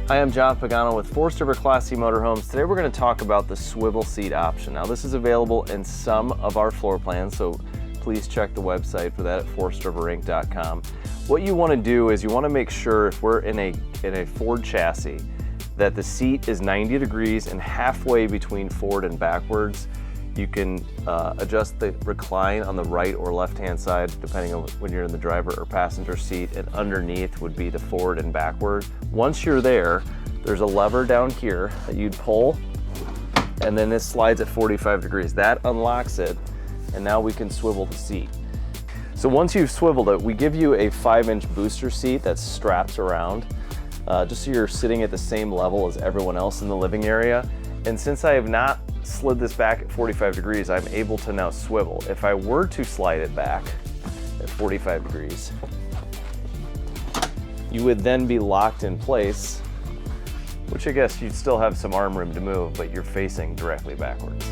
Hi, I'm John Pagano with Forest River Class C Motorhomes. Today we're going to talk about the swivel seat option. Now this is available in some of our floor plans, so please check the website for that at forestriverinc.com. What you want to do is you want to make sure if we're in a Ford chassis that the seat is 90 degrees and halfway between forward and backwards. You can adjust the recline on the right or left-hand side, depending on when you're in the driver or passenger seat, and underneath would be the forward and backward. Once you're there, there's a lever down here that you'd pull, and then this slides at 45 degrees. That unlocks it, and now we can swivel the seat. So once you've swiveled it, we give you a 5-inch booster seat that straps around, just so you're sitting at the same level as everyone else in the living area. And since I have not slid this back at 45 degrees, I'm able to now swivel. If I were to slide it back at 45 degrees, you would then be locked in place, which I guess you'd still have some arm room to move, but you're facing directly backwards.